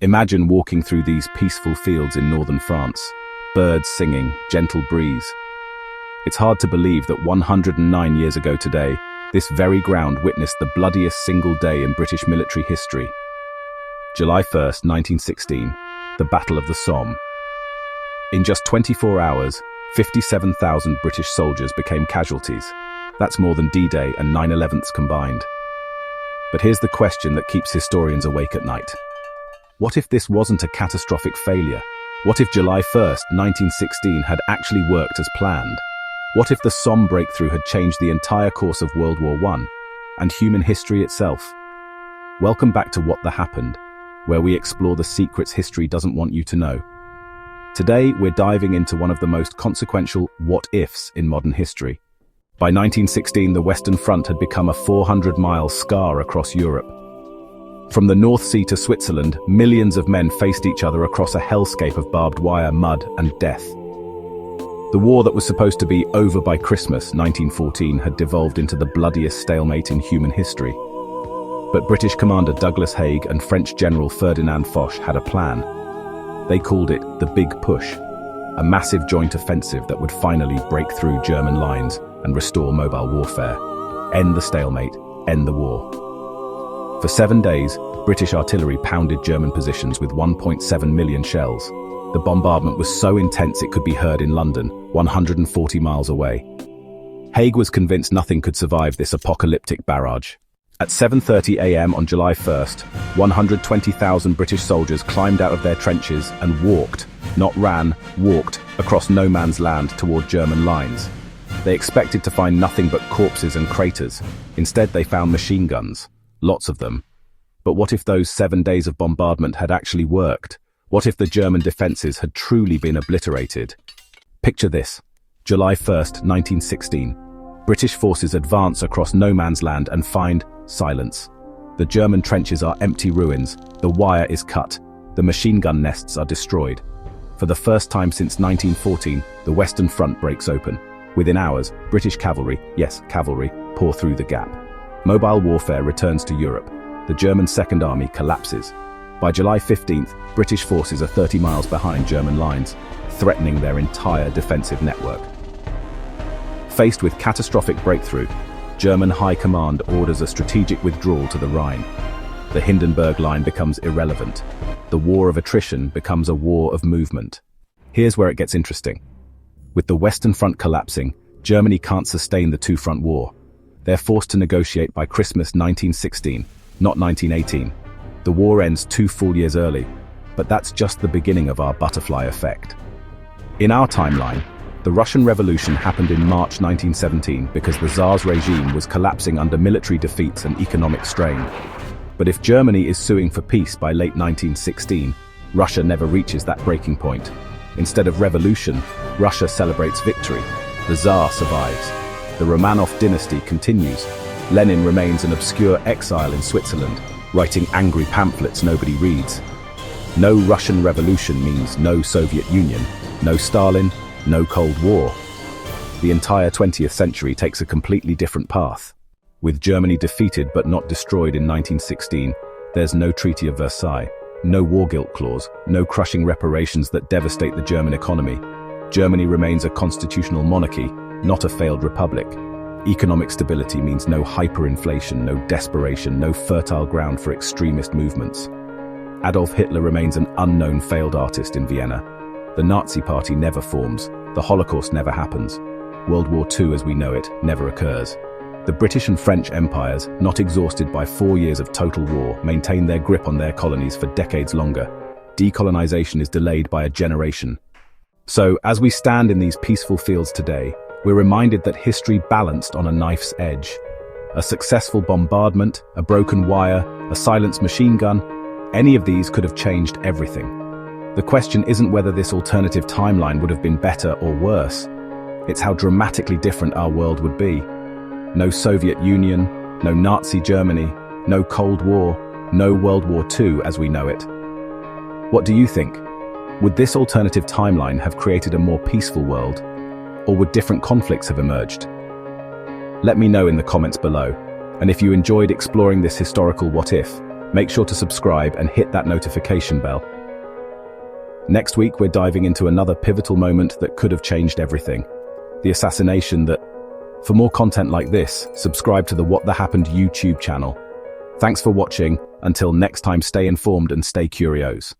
Imagine walking through these peaceful fields in northern France. Birds singing, gentle breeze. It's hard to believe that 109 years ago today, this very ground witnessed the bloodiest single day in British military history. July 1st, 1916, the Battle of the Somme. In just 24 hours, 57,000 British soldiers became casualties. That's more than D-Day and 9/11s combined. But here's the question that keeps historians awake at night. What if this wasn't a catastrophic failure? What if July 1st, 1916 had actually worked as planned? What if the Somme breakthrough had changed the entire course of World War I and human history itself? Welcome back to What the Happened, where we explore the secrets history doesn't want you to know. Today, we're diving into one of the most consequential what-ifs in modern history. By 1916, the Western Front had become a 400-mile scar across Europe. From the North Sea to Switzerland, millions of men faced each other across a hellscape of barbed wire, mud, and death. The war that was supposed to be over by Christmas 1914 had devolved into the bloodiest stalemate in human history. But British Commander Douglas Haig and French General Ferdinand Foch had a plan. They called it the Big Push, a massive joint offensive that would finally break through German lines and restore mobile warfare, end the stalemate, end the war. For 7 days, British artillery pounded German positions with 1.7 million shells. The bombardment was so intense it could be heard in London, 140 miles away. Haig was convinced nothing could survive this apocalyptic barrage. At 7:30 a.m. on July 1st, 120,000 British soldiers climbed out of their trenches and walked, not ran, walked, across no man's land toward German lines. They expected to find nothing but corpses and craters. Instead, they found machine guns. Lots of them. But what if those 7 days of bombardment had actually worked? What if the German defenses had truly been obliterated? Picture this. July 1st, 1916. British forces advance across no man's land and find silence. The German trenches are empty ruins. The wire is cut. The machine gun nests are destroyed. For the first time since 1914, the Western Front breaks open. Within hours, British cavalry, yes, cavalry, pour through the gap. Mobile warfare returns to Europe. The German Second Army collapses. By July 15th, British forces are 30 miles behind German lines, threatening their entire defensive network. Faced with catastrophic breakthrough, German High Command orders a strategic withdrawal to the Rhine. The Hindenburg Line becomes irrelevant. The war of attrition becomes a war of movement. Here's where it gets interesting. With the Western Front collapsing, Germany can't sustain the two-front war. They're forced to negotiate by Christmas 1916, not 1918. The war ends 2 full years early, but that's just the beginning of our butterfly effect. In our timeline, the Russian Revolution happened in March 1917 because the Tsar's regime was collapsing under military defeats and economic strain. But if Germany is suing for peace by late 1916, Russia never reaches that breaking point. Instead of revolution, Russia celebrates victory. The Tsar survives. The Romanov dynasty continues. Lenin remains an obscure exile in Switzerland, writing angry pamphlets nobody reads. No Russian Revolution means no Soviet Union, no Stalin, no Cold War. The entire 20th century takes a completely different path. With Germany defeated but not destroyed in 1916, there's no Treaty of Versailles, no war guilt clause, no crushing reparations that devastate the German economy. Germany remains a constitutional monarchy, not a failed republic. Economic stability means no hyperinflation, no desperation, no fertile ground for extremist movements. Adolf Hitler remains an unknown failed artist in Vienna. The Nazi Party never forms. The Holocaust never happens. World War II as we know it never occurs. The British and French empires, not exhausted by 4 years of total war, maintain their grip on their colonies for decades longer. Decolonization is delayed by a generation. So, as we stand in these peaceful fields today, we're reminded that history balanced on a knife's edge. A successful bombardment, a broken wire, a silenced machine gun, any of these could have changed everything. The question isn't whether this alternative timeline would have been better or worse. It's how dramatically different our world would be. No Soviet Union, no Nazi Germany, no Cold War, no World War II as we know it. What do you think? Would this alternative timeline have created a more peaceful world? Or would different conflicts have emerged? Let me know in the comments below. And if you enjoyed exploring this historical what-if, Make sure to subscribe and hit that notification bell. Next week, we're diving into another pivotal moment that could have changed everything. The assassination that... For more content like this, subscribe to the What the Happened YouTube channel. Thanks for watching. Until next time, stay informed and stay curious.